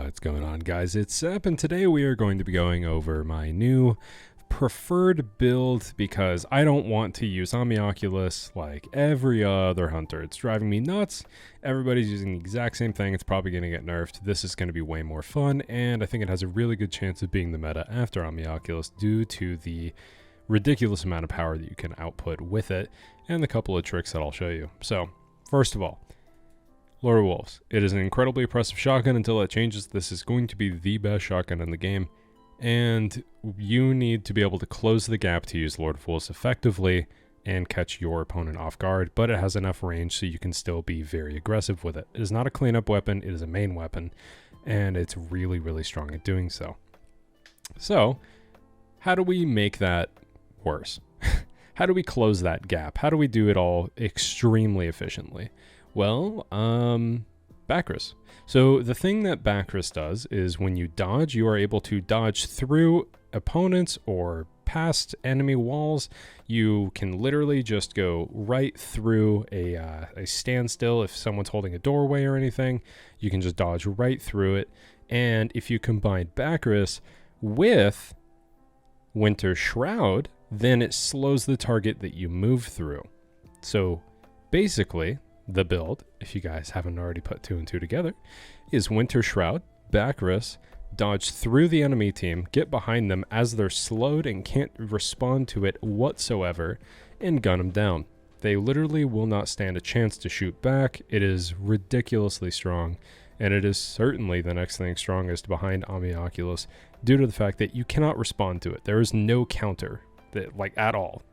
What's going on, guys? It's Sep, and today we are going to be going over my new preferred build because I don't want to use Omnioculus like every other hunter. It's driving me nuts. Everybody's using the exact same thing. It's probably going to get nerfed. This is going to be way more fun, and I think it has a really good chance of being the meta after Omnioculus due to the ridiculous amount of power that you can output with it and the couple of tricks that I'll show you. So, first of all, Lord of Wolves. It is an incredibly oppressive shotgun until that changes. This is going to be the best shotgun in the game, and you need to be able to close the gap to use Lord of Wolves effectively and catch your opponent off guard, but it has enough range so you can still be very aggressive with it. It is not a cleanup weapon, it is a main weapon, and it's really, really strong at doing so. So, how do we make that worse? How do we close that gap? How do we do it all extremely efficiently? Well, Bakris. So the thing that Bakris does is when you dodge, you are able to dodge through opponents or past enemy walls. You can literally just go right through a standstill. If someone's holding a doorway or anything, you can just dodge right through it. And if you combine Bakris with Winter Shroud, then it slows the target that you move through. So basically, the build, if you guys haven't already put two and two together, is Winter Shroud, Bakris, dodge through the enemy team, get behind them as they're slowed and can't respond to it whatsoever, and gun them down. They literally will not stand a chance to shoot back. It is ridiculously strong, and it is certainly the next thing strongest behind Omnioculus due to the fact that you cannot respond to it. There is no counter. That, like, at all.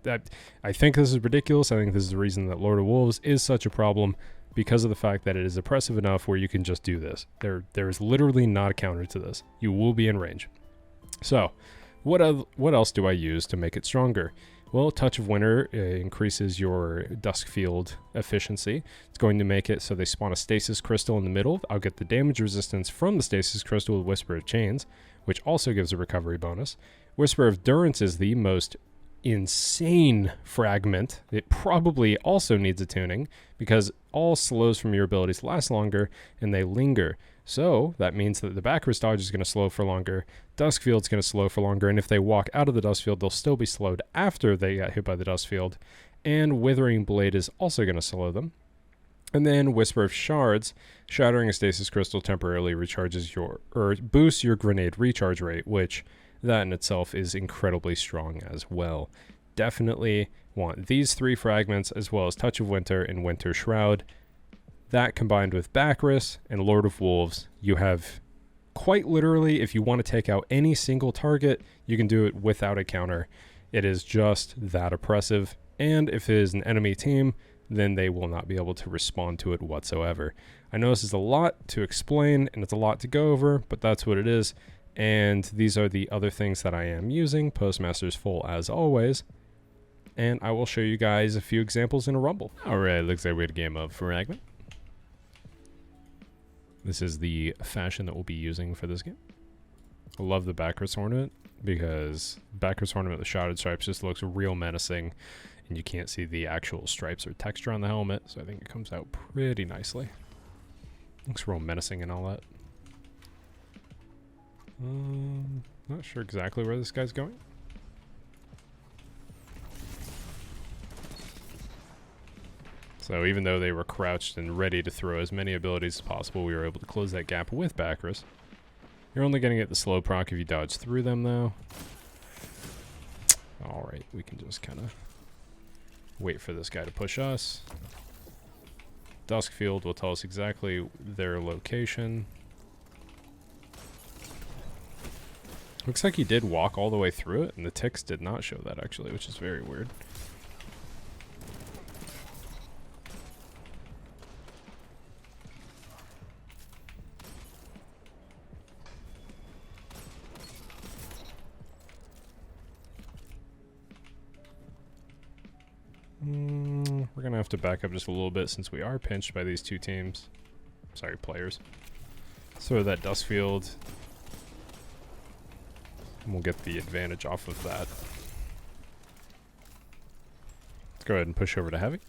I think this is ridiculous. I think this is the reason that Lord of Wolves is such a problem, because of the fact that it is oppressive enough where you can just do this. There is literally not a counter to this. You will be in range. So, what else do I use to make it stronger? Well, Touch of Winter increases your Dusk Field efficiency. It's going to make it so they spawn a Stasis Crystal in the middle. I'll get the damage resistance from the Stasis Crystal with Whisper of Chains, which also gives a recovery bonus. Whisper of Durance is the most insane fragment. It probably also needs a tuning because all slows from your abilities last longer and they linger. So that means that the Bakris dodge is going to slow for longer, Dusk Field's going to slow for longer, and if they walk out of the Dusk Field, they'll still be slowed after they got hit by the Dusk Field, and Withering Blade is also going to slow them. And then Whisper of Shards, shattering a Stasis Crystal temporarily boosts your grenade recharge rate, which that in itself is incredibly strong as well. Definitely want these three fragments as well as Touch of Winter and Winter Shroud. That combined with Bakris and Lord of Wolves, you have quite literally, if you want to take out any single target, you can do it without a counter. It is just that oppressive, and if it is an enemy team, then they will not be able to respond to it whatsoever. I know this is a lot to explain and it's a lot to go over, but that's what it is. And these are the other things that I am using. Postmaster's full as always. And I will show you guys a few examples in a rumble. Alright, looks like we had a game of Fragment. This is the fashion that we'll be using for this game. I love the Bakris ornament because Bakris ornament with shrouded stripes just looks real menacing. And you can't see the actual stripes or texture on the helmet. So I think it comes out pretty nicely. Looks real menacing and all that. Not sure exactly where this guy's going. So even though they were crouched and ready to throw as many abilities as possible, we were able to close that gap with Bakris. You're only going to get the slow proc if you dodge through them, though. Alright, we can just kind of wait for this guy to push us. Dusk Field will tell us exactly their location. Looks like he did walk all the way through it, and the ticks did not show that, actually, which is very weird. We're going to have to back up just a little bit since we are pinched by these two teams. Sorry, players. Throw that Dusk Field. And we'll get the advantage off of that. Let's go ahead and push over to Heavy.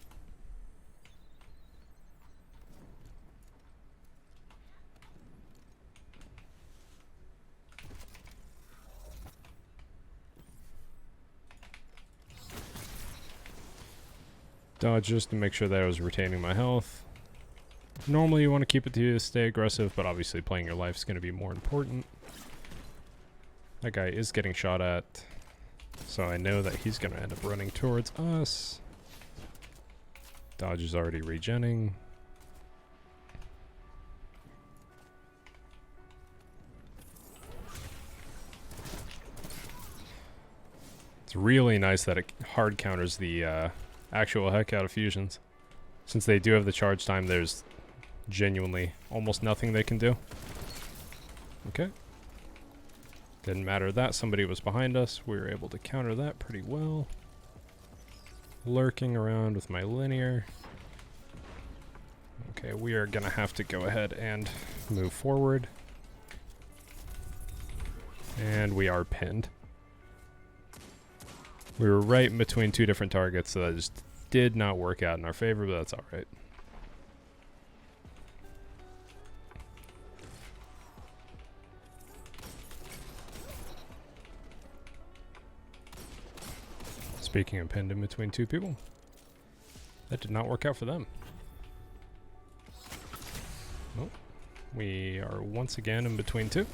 dodge just to make sure that I was retaining my health. Normally you want to keep it to stay aggressive, but obviously playing your life is going to be more important. That guy is getting shot at, so I know that he's going to end up running towards us. Dodge is already regenning. It's really nice that it hard counters the actual heck out of fusions. Since they do have the charge time, there's genuinely almost nothing they can do. Okay. Didn't matter that somebody was behind us. We were able to counter that pretty well. Lurking around with my linear. Okay, we are gonna have to go ahead and move forward. And we are pinned. We were right in between two different targets, so that just did not work out in our favor, but that's alright. Speaking of pinned in between two people, that did not work out for them. Well, we are once again in between two.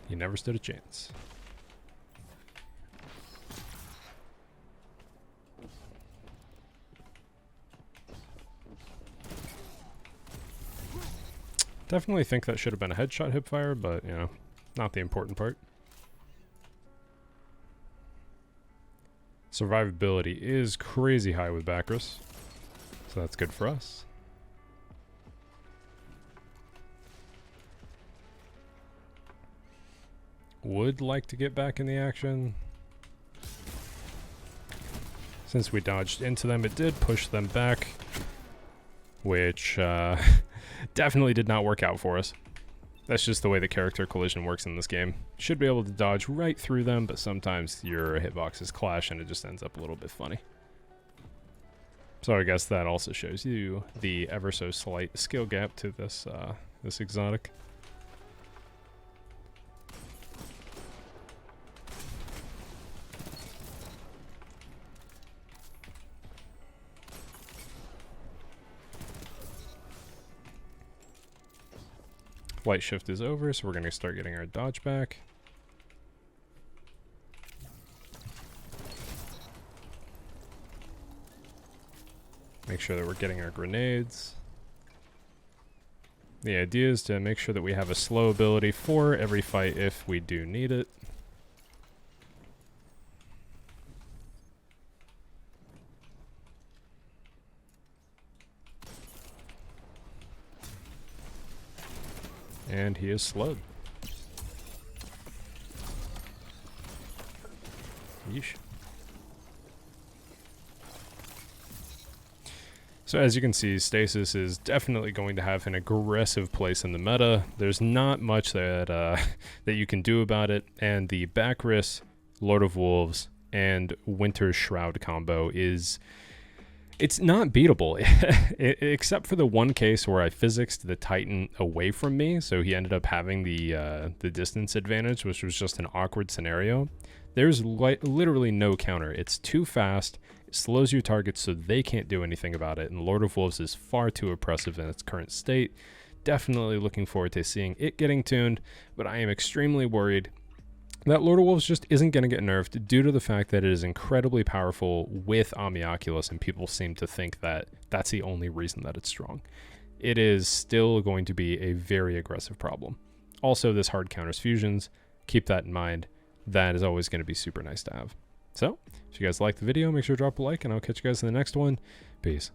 You never stood a chance. Definitely think that should have been a headshot hipfire, but, you know, not the important part. Survivability is crazy high with Bakris, so that's good for us. Would like to get back in the action. Since we dodged into them, it did push them back, which definitely did not work out for us. That's just the way the character collision works in this game. Should be able to dodge right through them, but sometimes your hitboxes clash and it just ends up a little bit funny. So I guess that also shows you the ever so slight skill gap to this this exotic. Flight shift is over, so we're going to start getting our dodge back. Make sure that we're getting our grenades. The idea is to make sure that we have a slow ability for every fight if we do need it. And he is slowed. Yeesh. So as you can see, Stasis is definitely going to have an aggressive place in the meta. There's not much that that you can do about it, and the Bakris, Lord of Wolves, and Winter's Shroud combo is... It's not beatable, except for the one case where I physicsed the Titan away from me, so he ended up having the distance advantage, which was just an awkward scenario. There's literally no counter. It's too fast, it slows your targets so they can't do anything about it, and Lord of Wolves is far too oppressive in its current state. Definitely looking forward to seeing it getting tuned, but I am extremely worried that Lord of Wolves just isn't going to get nerfed due to the fact that it is incredibly powerful with Omnioculus, and people seem to think that that's the only reason that it's strong. It is still going to be a very aggressive problem. Also, this hard counters fusions. Keep that in mind. That is always going to be super nice to have. So, if you guys like the video, make sure to drop a like, and I'll catch you guys in the next one. Peace.